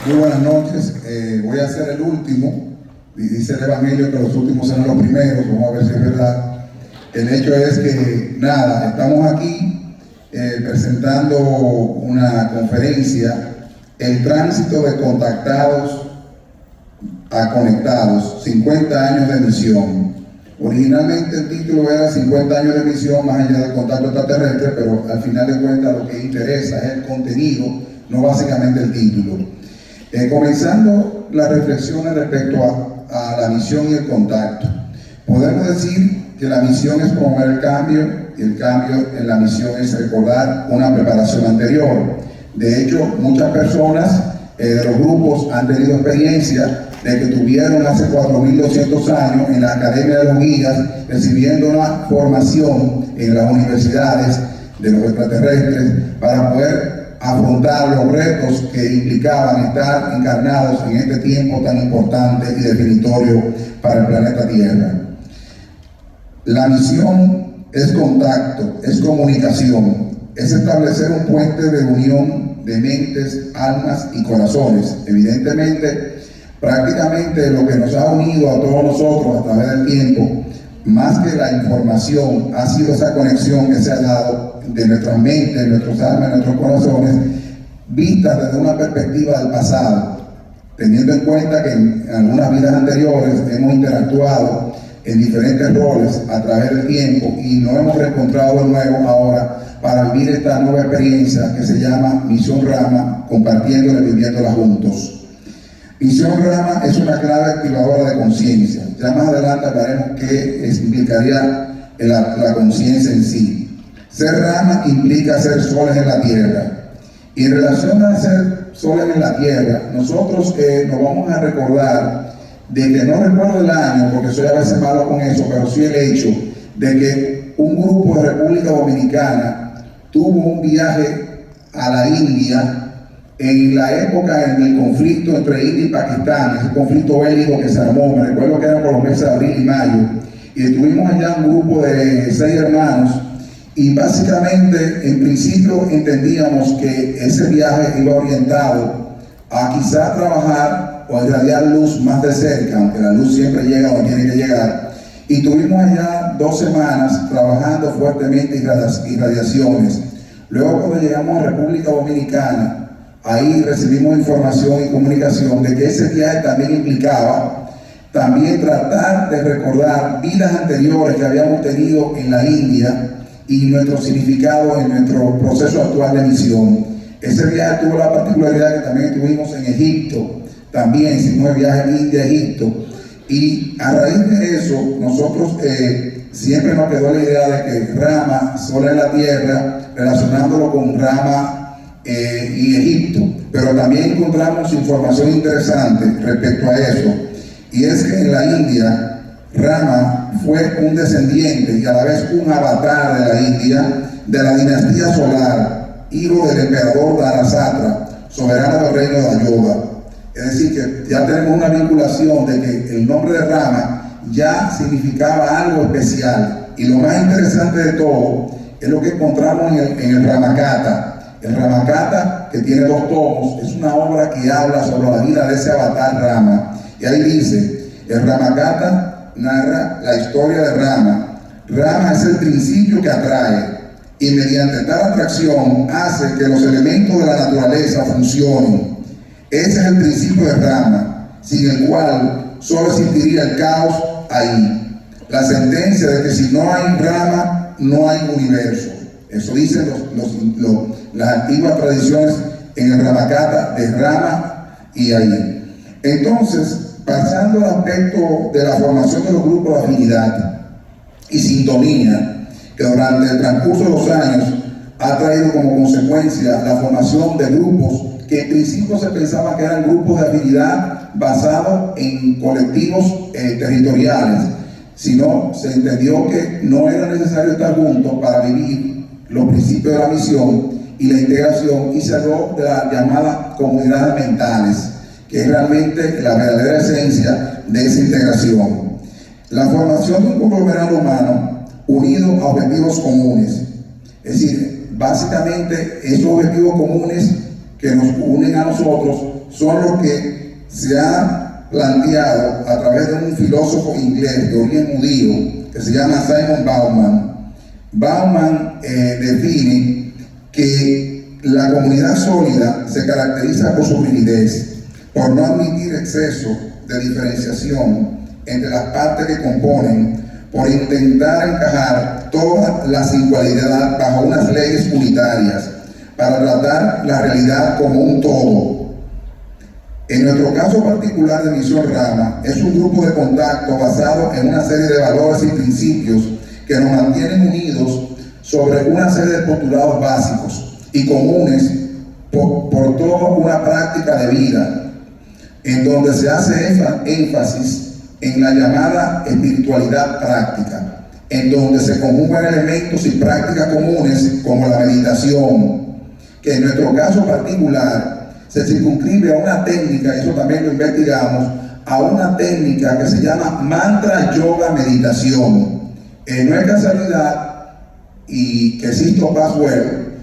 Muy buenas noches. Voy a ser el último. Dice el Evangelio que los últimos serán los primeros. Vamos a ver si es verdad. El hecho es que, nada, estamos aquí presentando una conferencia, el tránsito de contactados a conectados, 50 años de misión. Originalmente el título era 50 años de misión más allá del contacto extraterrestre, pero al final de cuentas lo que interesa es el contenido, no básicamente el título. Comenzando las reflexiones respecto a la misión y el contacto. Podemos decir que la misión es promover el cambio, y el cambio en la misión es recordar una preparación anterior. De hecho, muchas personas de los grupos han tenido experiencia de que tuvieron hace 4.200 años en la Academia de los Guías, recibiendo una formación en las universidades de los extraterrestres para poder afrontar los retos que implicaban estar encarnados en este tiempo tan importante y definitorio para el planeta Tierra. La misión es contacto, es comunicación, es establecer un puente de unión de mentes, almas y corazones. Evidentemente, prácticamente lo que nos ha unido a todos nosotros a través del tiempo, más que la información, ha sido esa conexión que se ha dado de nuestras mentes, nuestros almas, nuestros corazones, vistas desde una perspectiva del pasado, teniendo en cuenta que en algunas vidas anteriores hemos interactuado en diferentes roles a través del tiempo y nos hemos reencontrado de nuevo ahora para vivir esta nueva experiencia que se llama Misión Rama, compartiéndola y viviéndola juntos. Misión Rama es una clave activadora de conciencia. Ya más adelante hablaremos qué implicaría la conciencia en sí. Ser Rama implica ser soles en la tierra. Y en relación a ser soles en la tierra, nosotros nos vamos a recordar de que, no recuerdo el año porque soy a veces malo con eso, pero sí el hecho de que un grupo de República Dominicana tuvo un viaje a la India en la época del conflicto entre India y Pakistán, ese conflicto bélico que se armó. Me recuerdo que era por los meses de abril y mayo, y estuvimos allá un grupo de 6 hermanos, y básicamente en principio entendíamos que ese viaje iba orientado a quizá trabajar o a irradiar luz más de cerca, aunque la luz siempre llega donde tiene que llegar, y tuvimos allá 2 semanas trabajando fuertemente irradiaciones. Luego, cuando llegamos a República Dominicana, ahí recibimos información y comunicación de que ese viaje también implicaba también tratar de recordar vidas anteriores que habíamos tenido en la India y nuestro significado en nuestro proceso actual de misión. Ese viaje tuvo la particularidad que también estuvimos en Egipto, también hicimos el viaje en India, Egipto, y a raíz de eso nosotros siempre nos quedó la idea de que Rama, Sol en la Tierra, relacionándolo con Rama y Egipto, pero también encontramos información interesante respecto a eso, y es que en la India Rama fue un descendiente y a la vez un avatar de la India, de la dinastía solar, hijo del emperador Dharasatra, soberano del reino de Ayodhya. Es decir, que ya tenemos una vinculación de que el nombre de Rama ya significaba algo especial, y lo más interesante de todo es lo que encontramos en el Ramakata. El Ramakata, que tiene 2 tomos, es una obra que habla sobre la vida de ese avatar Rama. Y ahí dice, el Ramakata narra la historia de Rama. Rama es el principio que atrae, y mediante tal atracción hace que los elementos de la naturaleza funcionen. Ese es el principio de Rama, sin el cual solo existiría el caos ahí. La sentencia de que si no hay Rama, no hay universo. Eso dicen las antiguas tradiciones en el Ramakata de Rama y ahí. Entonces, pasando al aspecto de la formación de los grupos de afinidad y sintonía, que durante el transcurso de los años ha traído como consecuencia la formación de grupos que en principio se pensaba que eran grupos de afinidad basados en colectivos territoriales, sino se entendió que no era necesario estar juntos para vivir los principios de la misión y la integración, y se habló de las llamadas comunidades mentales, que es realmente la verdadera esencia de esa integración. La formación de un conglomerado humano unido a objetivos comunes, es decir, básicamente esos objetivos comunes que nos unen a nosotros son los que se ha planteado a través de un filósofo inglés de origen judío que se llama Simon Bauman. Bauman define que la comunidad sólida se caracteriza por su rigidez, por no admitir exceso de diferenciación entre las partes que componen, por intentar encajar toda la singularidad bajo unas leyes unitarias, para tratar la realidad como un todo. En nuestro caso particular de Misión Rama, es un grupo de contacto basado en una serie de valores y principios que nos mantienen unidos sobre una serie de postulados básicos y comunes por toda una práctica de vida, en donde se hace énfasis en la llamada espiritualidad práctica, en donde se conjugan elementos y prácticas comunes como la meditación, que en nuestro caso particular se circunscribe a una técnica, eso también lo investigamos, a una técnica que se llama mantra yoga meditación. No es casualidad y que Sisto Paswell,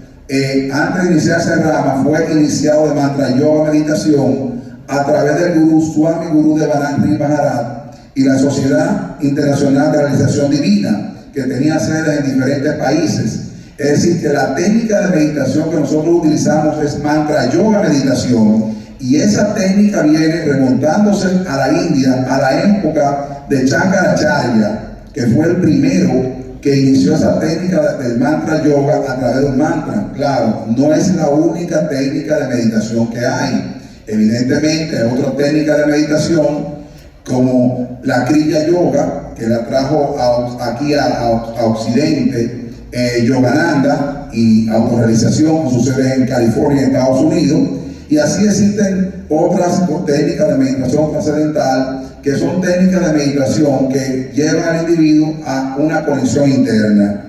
antes de iniciarse Rama, fue iniciado de mantra yoga meditación a través del gurú Swami Guru Devanand Maharaj y la Sociedad Internacional de Realización Divina, que tenía sedes en diferentes países. Es decir, que la técnica de meditación que nosotros utilizamos es mantra yoga meditación, y esa técnica viene remontándose a la India, a la época de Shankaracharya, que fue el primero que inició esa técnica del mantra yoga a través de un mantra. Claro, no es la única técnica de meditación que hay. Evidentemente hay otra técnica de meditación como la Kriya Yoga, que la trajo aquí a Occidente Yogananda y Autorrealización, con su sede en California, Estados Unidos. Y así existen otras técnicas de meditación trascendental, que son técnicas de meditación que llevan al individuo a una conexión interna.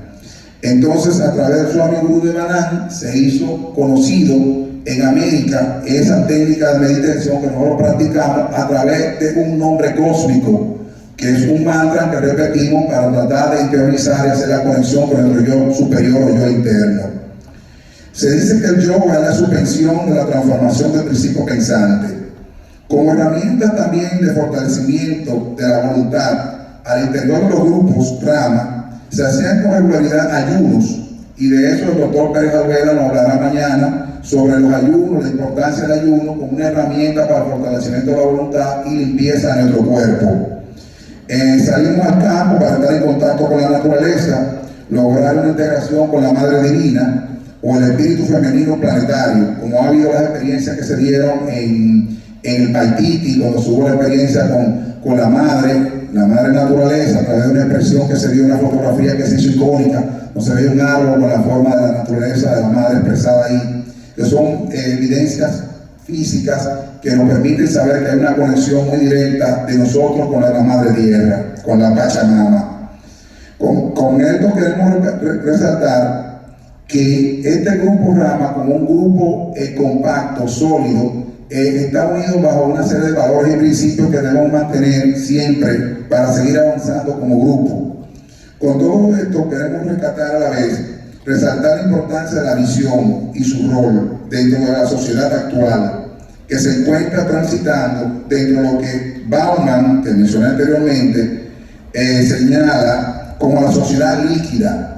Entonces, a través de Swami Guru Devanand se hizo conocido en América esa técnica de meditación que nosotros practicamos a través de un nombre cósmico, que es un mantra que repetimos para tratar de interiorizar y hacer la conexión con nuestro yo superior o yo interno. Se dice que el yoga es la suspensión de la transformación del principio pensante. Como herramienta también de fortalecimiento de la voluntad, al interior de los grupos Rama, se hacían con regularidad ayunos, y de eso el doctor Pérez Alvela nos hablará mañana sobre los ayunos, la importancia del ayuno como una herramienta para el fortalecimiento de la voluntad y limpieza de nuestro cuerpo. Salimos al campo para estar en contacto con la naturaleza, lograr una integración con la Madre Divina o el espíritu femenino planetario, como ha habido las experiencias que se dieron en el Paititi, cuando se hubo la experiencia con la madre naturaleza, a través de una expresión que se dio en una fotografía que se hizo icónica, donde se ve un árbol con la forma de la naturaleza de la madre expresada ahí, que son evidencias físicas que nos permiten saber que hay una conexión muy directa de nosotros con la Madre Tierra, con la Pachamama. Con esto queremos resaltar que este grupo Rama, como un grupo compacto, sólido, está unido bajo una serie de valores y principios que debemos mantener siempre para seguir avanzando como grupo. Con todo esto queremos rescatar a la vez, resaltar la importancia de la visión y su rol dentro de la sociedad actual, que se encuentra transitando dentro de lo que Bauman, que mencioné anteriormente, señala como la sociedad líquida,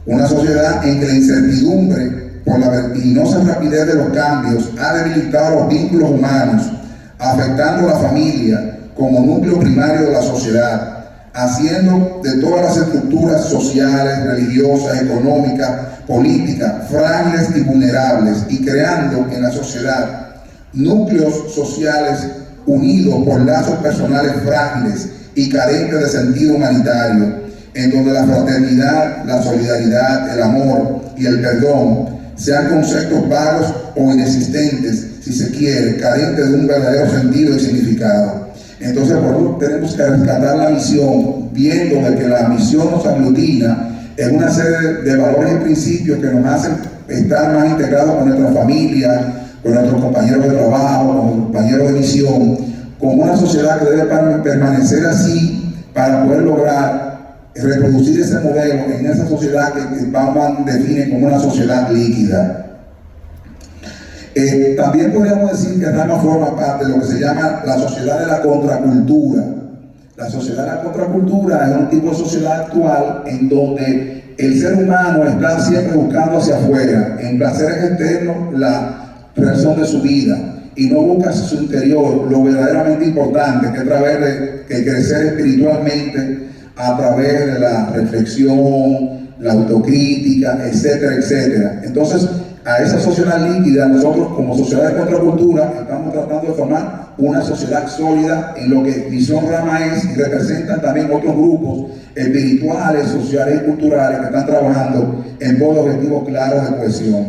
una sociedad en que la incertidumbre por la vertiginosa rapidez de los cambios ha debilitado los vínculos humanos, afectando a la familia como núcleo primario de la sociedad, haciendo de todas las estructuras sociales, religiosas, económicas, políticas, frágiles y vulnerables, y creando en la sociedad núcleos sociales unidos por lazos personales frágiles y carentes de sentido humanitario, en donde la fraternidad, la solidaridad, el amor y el perdón sean conceptos vagos o inexistentes, si se quiere, carentes de un verdadero sentido y significado. Entonces, por eso tenemos que rescatar la misión, viendo de que la misión nos aglutina en una serie de valores y principios que nos hacen estar más integrados con nuestra familia, con nuestros compañeros de trabajo, con nuestros compañeros de misión, como una sociedad que debe permanecer así para poder lograr reproducir ese modelo en esa sociedad que Bauman define como una sociedad líquida. También podríamos decir que Rama forma parte de lo que se llama la sociedad de la contracultura. La sociedad de la contracultura es un tipo de sociedad actual en donde el ser humano está siempre buscando hacia afuera, en placeres externos, la razón de su vida, y no busca hacia su interior lo verdaderamente importante, que es través de crecer espiritualmente a través de la reflexión, la autocrítica, etcétera, etcétera. Entonces, a esa sociedad líquida, nosotros como sociedad de contracultura estamos tratando de formar una sociedad sólida en lo que Misión Rama es, y representan también otros grupos espirituales, sociales y culturales que están trabajando en pos de objetivos claros de cohesión.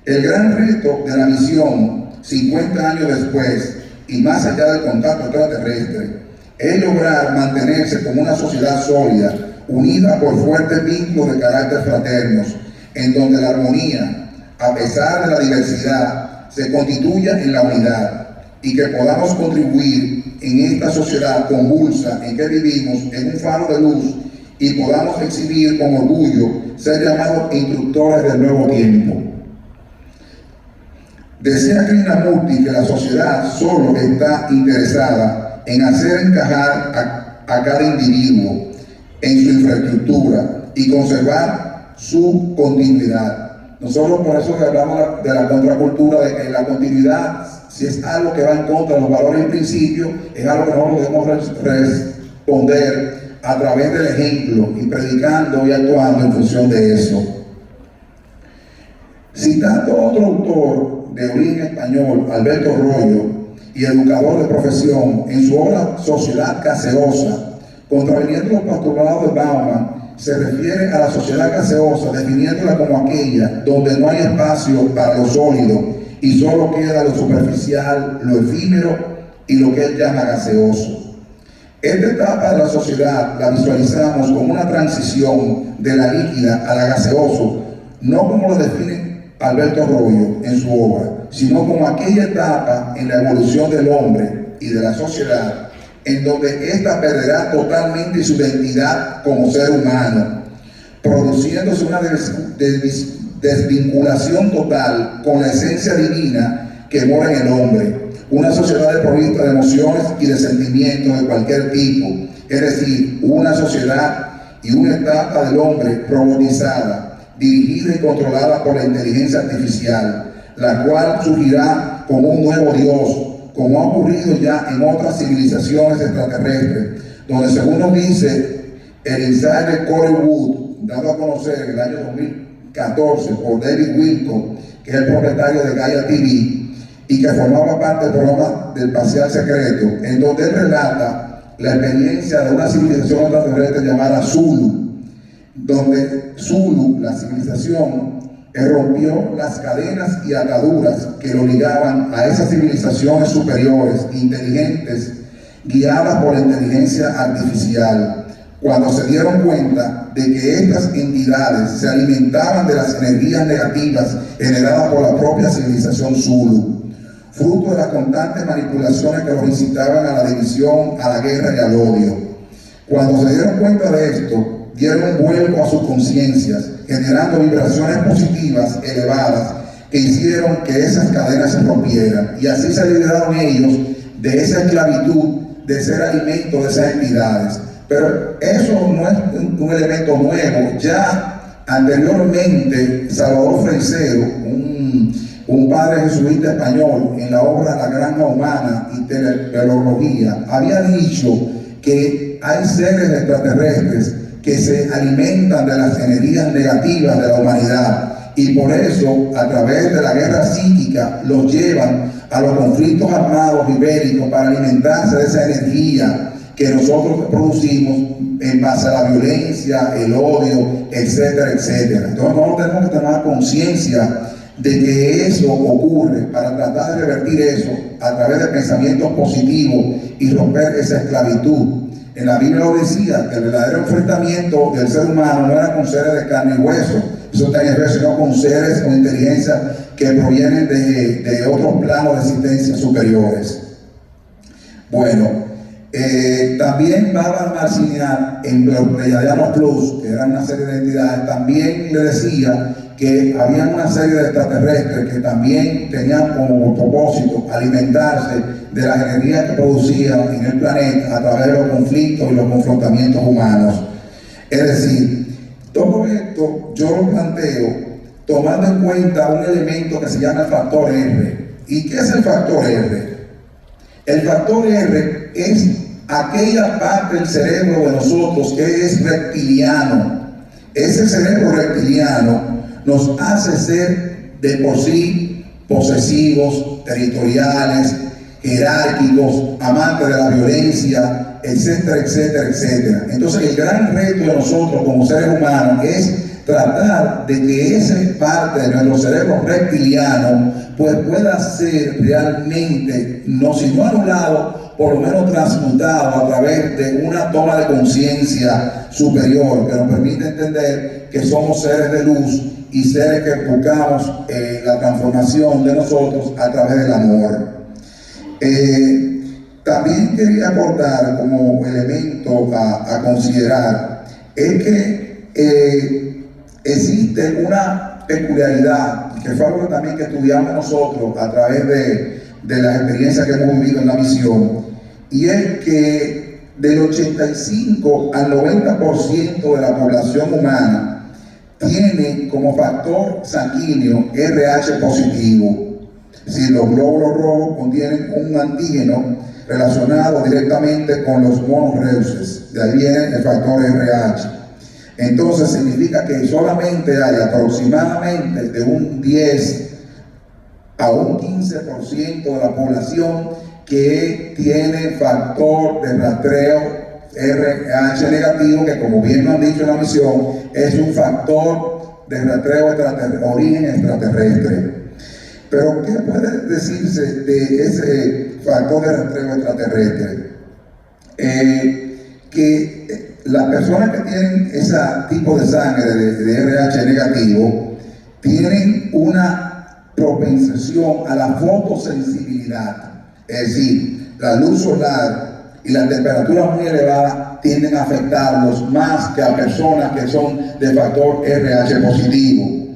El gran reto de la misión, 50 años después y más allá del contacto extraterrestre, es lograr mantenerse como una sociedad sólida, unida por fuertes vínculos de carácter fraternos, en donde la armonía, a pesar de la diversidad, se constituya en la unidad, y que podamos contribuir en esta sociedad convulsa en que vivimos en un faro de luz, y podamos exhibir con orgullo ser llamados instructores del nuevo tiempo. Desea Krishnamurti que la sociedad solo está interesada en hacer encajar a cada individuo en su infraestructura y conservar su continuidad. Nosotros por eso hablamos de la contracultura, de que la continuidad, si es algo que va en contra de los valores y principios, es algo que nosotros debemos responder a través del ejemplo y predicando y actuando en función de eso. Citando a otro autor de origen español, Alberto Royo, y educador de profesión, en su obra Sociedad Gaseosa, contraviniendo los postulados de Bauman, se refiere a la sociedad gaseosa, definiéndola como aquella donde no hay espacio para lo sólido y solo queda lo superficial, lo efímero y lo que él llama gaseoso. Esta etapa de la sociedad la visualizamos como una transición de la líquida a la gaseoso, no como lo define Alberto Royo en su obra, sino como aquella etapa en la evolución del hombre y de la sociedad en donde ésta perderá totalmente su identidad como ser humano, produciéndose una desvinculación total con la esencia divina que mora en el hombre, una sociedad desprovista de emociones y de sentimientos de cualquier tipo, es decir, una sociedad y una etapa del hombre robotizada, dirigida y controlada por la inteligencia artificial, la cual surgirá como un nuevo Dios, como ha ocurrido ya en otras civilizaciones extraterrestres, donde según nos dice el ensayo de Corey Wood, dado a conocer en el año 2014 por David Wilcock, que es el propietario de Gaia TV, y que formaba parte del programa del Parcial Secreto, en donde él relata la experiencia de una civilización extraterrestre llamada Zulu, donde Zulu, la civilización, rompió las cadenas y ataduras que lo ligaban a esas civilizaciones superiores, inteligentes, guiadas por la inteligencia artificial, cuando se dieron cuenta de que estas entidades se alimentaban de las energías negativas generadas por la propia civilización Zulu, fruto de las constantes manipulaciones que los incitaban a la división, a la guerra y al odio. Cuando se dieron cuenta de esto, dieron un vuelco a sus conciencias, generando vibraciones positivas elevadas que hicieron que esas cadenas se rompieran, y así se liberaron ellos de esa esclavitud de ser alimento de esas entidades. Pero eso no es un elemento nuevo. Ya anteriormente Salvador Freisero, un padre jesuita español, en la obra La Granja Humana y Teleología, había dicho que hay seres extraterrestres que se alimentan de las energías negativas de la humanidad, y por eso a través de la guerra psíquica los llevan a los conflictos armados y bélicos para alimentarse de esa energía que nosotros producimos en base a la violencia, el odio, etcétera, etcétera. Entonces nosotros tenemos que tomar conciencia de que eso ocurre, para tratar de revertir eso a través de pensamientos positivos y romper esa esclavitud. En la Biblia lo decía, que el verdadero enfrentamiento del ser humano no era con seres de carne y hueso, eso está en Hebreos, sino con seres con inteligencia que provienen de otros planos de existencia superiores. Bueno, También Bárbara Marciniak en los Pleiadianos Plus, que eran una serie de entidades, también le decía que había una serie de extraterrestres que también tenían como propósito alimentarse de la energía que producían en el planeta a través de los conflictos y los confrontamientos humanos. Es decir, todo esto yo lo planteo tomando en cuenta un elemento que se llama el factor R. ¿Y qué es el factor R? El factor R es aquella parte del cerebro de nosotros que es reptiliano. Ese cerebro reptiliano nos hace ser de por sí posesivos, territoriales, jerárquicos, amantes de la violencia, etcétera, etcétera, etcétera. Entonces el gran reto de nosotros como seres humanos es tratar de que esa parte de nuestro cerebro reptiliano pues pueda ser realmente, no si no anulado, por lo menos transmutado a través de una toma de conciencia superior que nos permite entender que somos seres de luz y seres que buscamos la transformación de nosotros a través del amor. También quería aportar como elemento a considerar es que existe una peculiaridad que fue algo también que estudiamos nosotros a través de las experiencias que hemos vivido en la misión, y es que del 85 al 90% de la población humana tiene como factor sanguíneo RH positivo. Si los glóbulos rojos contienen un antígeno relacionado directamente con los monos reuses, de ahí viene el factor RH. Entonces significa que solamente hay aproximadamente de un 10 a un 15% de la población que tiene factor de rastreo RH negativo, que como bien nos han dicho en la misión, es un factor de rastreo de origen extraterrestre. Pero ¿qué puede decirse de ese factor de rastreo extraterrestre? Que las personas que tienen ese tipo de sangre de RH negativo tienen una propensión a la fotosensibilidad, es decir, la luz solar y las temperaturas muy elevadas tienden a afectarlos más que a personas que son de factor RH positivo.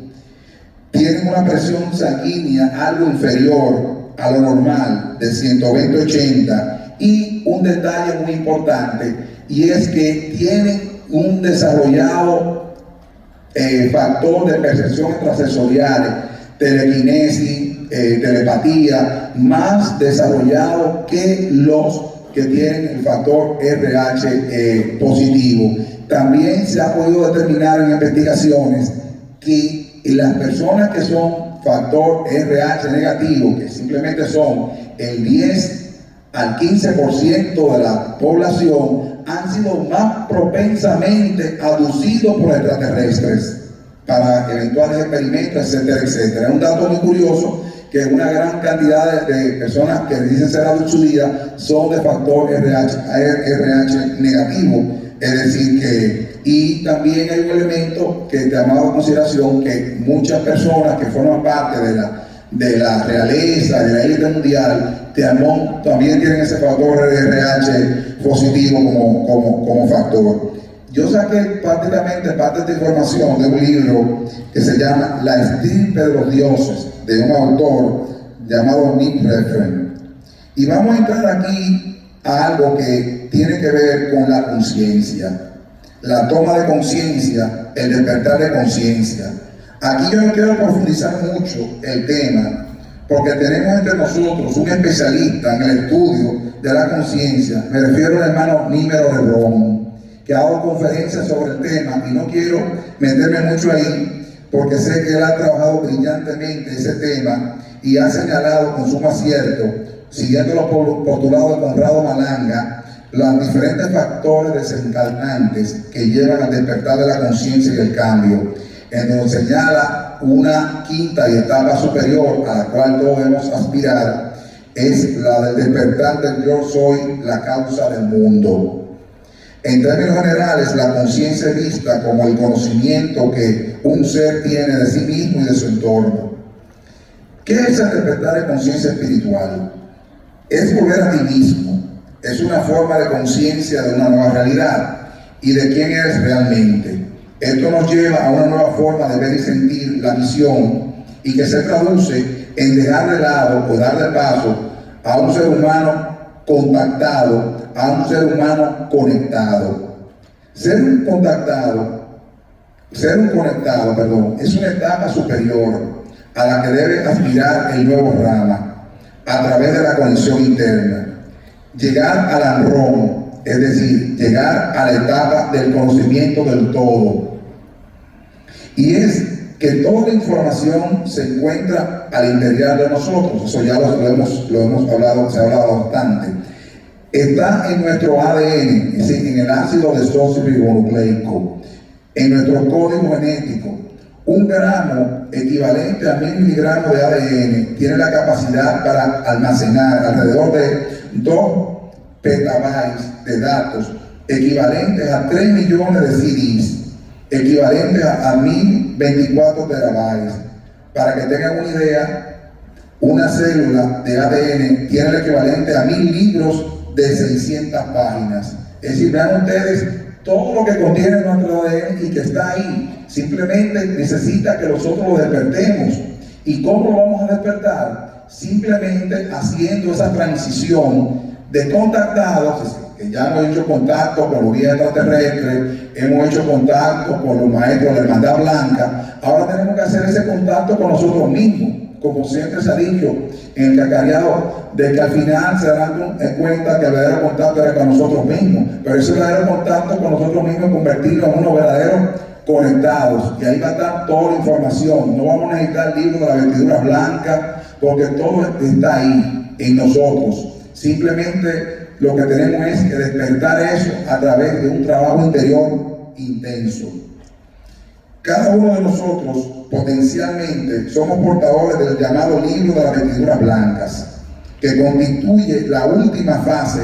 Tienen una presión sanguínea algo inferior a lo normal, de 120/80, y un detalle muy importante, y es que tienen un desarrollado factor de percepción extrasensorial, telequinesis, telepatía, más desarrollado que los que tienen el factor RH positivo. También se ha podido determinar en investigaciones que las personas que son factor RH negativo, que simplemente son el 10 al 15% de la población, han sido más propensamente abducidos por extraterrestres para eventuales experimentos, etcétera, etcétera. Es un dato muy curioso que una gran cantidad de personas que dicen ser abducidas son de factor RH negativo. Es decir que, y también hay un elemento que llamado a consideración, que muchas personas que forman parte de la realeza, de la élite mundial, también tienen ese factor RH positivo como factor. Yo saqué prácticamente parte de esta información de un libro que se llama La estirpe de los dioses, de un autor llamado Nick Redfern. Y vamos a entrar aquí a algo que tiene que ver con la conciencia, la toma de conciencia, el despertar de conciencia. Aquí yo no quiero profundizar mucho el tema, porque tenemos entre nosotros un especialista en el estudio de la conciencia. Me refiero al hermano Nímero Lebrón, que ha dado conferencias sobre el tema, y no quiero meterme mucho ahí, porque sé que él ha trabajado brillantemente ese tema y ha señalado con sumo acierto, siguiendo los postulados de Conrado Malanga, los diferentes factores desencadenantes que llevan al despertar de la conciencia y el cambio, en donde señala una quinta y etapa superior a la cual todos debemos aspirar, es la del despertar del yo soy la causa del mundo. En términos generales, la conciencia es vista como el conocimiento que un ser tiene de sí mismo y de su entorno. ¿Qué es el despertar de conciencia espiritual? Es volver a ti mismo, es una forma de conciencia de una nueva realidad y de quién eres realmente. Esto nos lleva a una nueva forma de ver y sentir la misión y que se traduce en dejar de lado o darle paso a un ser humano contactado, a un ser humano conectado. Ser un conectado, es una etapa superior a la que debe aspirar el nuevo Rama a través de la conexión interna. Llegar al ANROM, es decir, llegar a la etapa del conocimiento del todo. Y es que toda la información se encuentra al interior de nosotros. Eso ya lo hemos hablado, se ha hablado bastante. Está en nuestro ADN, es decir, en el ácido desoxirribonucleico, en nuestro código genético. 1 gramo equivalente a 1000 miligramos de ADN tiene la capacidad para almacenar alrededor de 2 petabytes de datos, equivalentes a 3 millones de CDs, equivalentes a 1024 terabytes. Para que tengan una idea, una célula de ADN tiene el equivalente a 1000 libros de 600 páginas. Es decir, vean ustedes todo lo que contiene nuestro ADN y que está ahí. Simplemente necesita que nosotros lo despertemos. ¿Y cómo lo vamos a despertar? Simplemente haciendo esa transición de contactados, que ya hemos hecho contacto con los guías extraterrestres, hemos hecho contacto con los maestros de la Hermandad Blanca. Ahora tenemos que hacer ese contacto con nosotros mismos, como siempre se ha dicho en el cacareado, de que al final se darán cuenta que el verdadero contacto era con nosotros mismos. Pero ese verdadero contacto con nosotros mismos es convertirnos en unos verdaderos conectados. Y ahí va a estar toda la información. No vamos a necesitar el libro de la vestidura blanca, porque todo está ahí, en nosotros. Simplemente lo que tenemos es que despertar eso a través de un trabajo interior intenso. Cada uno de nosotros potencialmente somos portadores del llamado libro de las vestiduras blancas, que constituye la última fase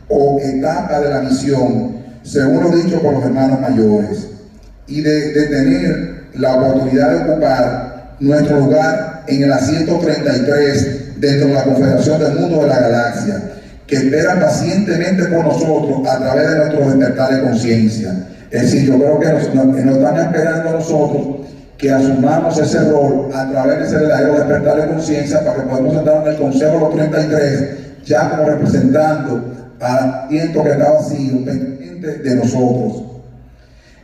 o etapa de la misión, según lo dicho por los hermanos mayores, y de tener la oportunidad de ocupar nuestro lugar en el asiento 33 dentro de la Confederación del Mundo de la Galaxia, que espera pacientemente por nosotros a través de nuestro despertar de conciencia. Es decir, yo creo que nos están esperando a nosotros que asumamos ese rol a través de ese verdadero despertar de conciencia para que podamos entrar en el Consejo de los 33 ya como representando al viento que está vacío, pendiente de nosotros.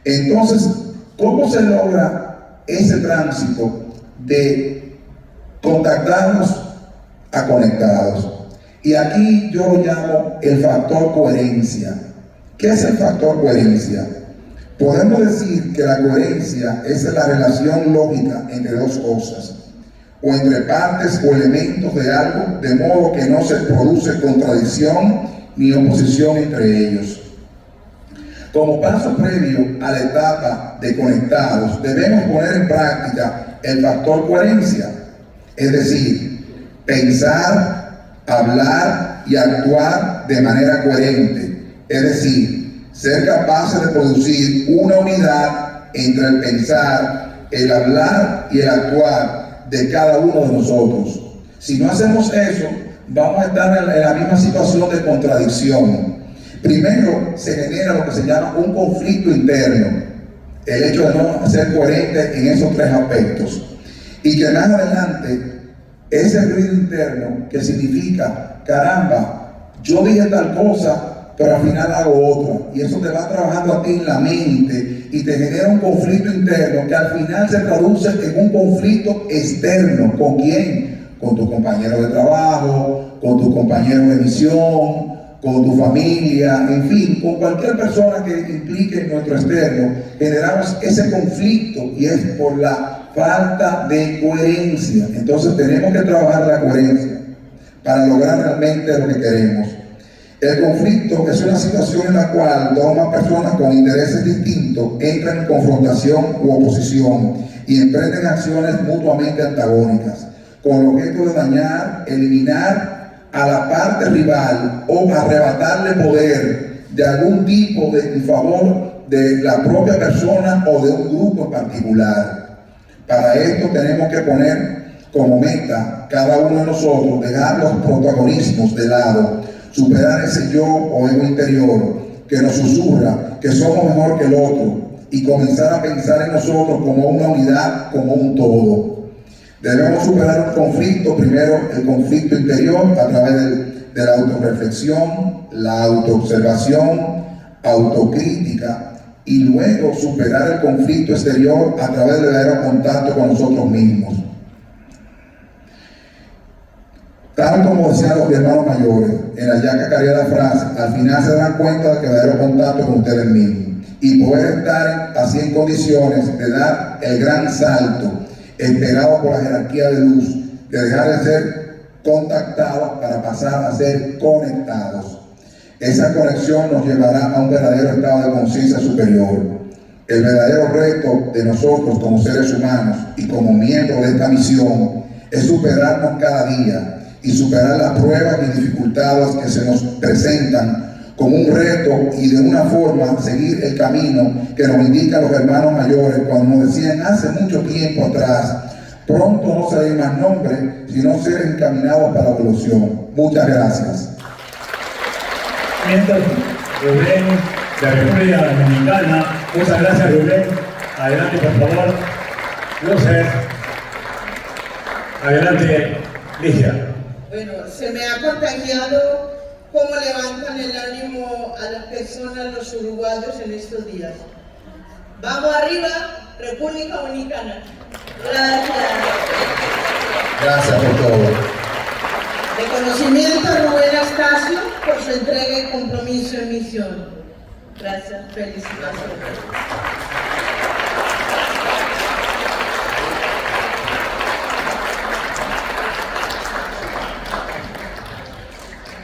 Entonces, ¿cómo se logra ese tránsito de contactarnos a conectados? Y aquí yo lo llamo el factor coherencia. ¿Qué es el factor coherencia? Podemos decir que la coherencia es la relación lógica entre dos cosas, o entre partes o elementos de algo, de modo que no se produce contradicción ni oposición entre ellos. Como paso previo a la etapa de conectados, debemos poner en práctica el factor coherencia, es decir, pensar, hablar y actuar de manera coherente, es decir, ser capaces de producir una unidad entre el pensar, el hablar y el actuar de cada uno de nosotros. Si no hacemos eso, vamos a estar en la misma situación de contradicción. Primero se genera lo que se llama un conflicto interno, el hecho de no ser coherente en esos 3 aspectos, y que más adelante ese ruido interno que significa, caramba, yo dije tal cosa, pero al final hago otra, y eso te va trabajando a ti en la mente y te genera un conflicto interno que al final se traduce en un conflicto externo. ¿Con quién? Con tu compañero de trabajo, con tu compañero de misión, con tu familia, en fin, con cualquier persona que implique en nuestro externo. Generamos ese conflicto y es por la falta de coherencia. Entonces tenemos que trabajar la coherencia para lograr realmente lo que queremos. El conflicto es una situación en la cual dos o más personas con intereses distintos entran en confrontación u oposición y emprenden acciones mutuamente antagónicas, con el objeto de dañar, eliminar a la parte rival o arrebatarle poder de algún tipo en favor de la propia persona o de un grupo en particular. Para esto tenemos que poner como meta cada uno de nosotros dejar los protagonismos de lado, superar ese yo o ego interior que nos susurra que somos mejor que el otro y comenzar a pensar en nosotros como una unidad, como un todo. Debemos superar un conflicto, primero el conflicto interior a través de la autorreflexión, la autoobservación, autocrítica, y luego superar el conflicto exterior a través del verdadero contacto con nosotros mismos. Tal como decían los hermanos mayores, en la ya cacareada frase, al final se dan cuenta de que el verdadero contacto con ustedes mismos y poder estar así en condiciones de dar el gran salto esperado por la jerarquía de luz, de dejar de ser contactados para pasar a ser conectados. Esa conexión nos llevará a un verdadero estado de conciencia superior. El verdadero reto de nosotros como seres humanos y como miembros de esta misión es superarnos cada día y superar las pruebas y dificultades que se nos presentan como un reto y de una forma seguir el camino que nos indican los hermanos mayores cuando nos decían hace mucho tiempo atrás: pronto no seréis más nombres, sino seres encaminados para la evolución. Muchas gracias. Rubén, de República Dominicana. Muchas gracias, Rubén. Adelante, por favor. Luces. Adelante, Ligia. Bueno, se me ha contagiado cómo levantan el ánimo a las personas, los uruguayos en estos días. Vamos arriba, República Dominicana. Gracias. Gracias por todo. Reconocimiento a Rubén Astacio por su entrega y compromiso en misión. Gracias, felicitaciones.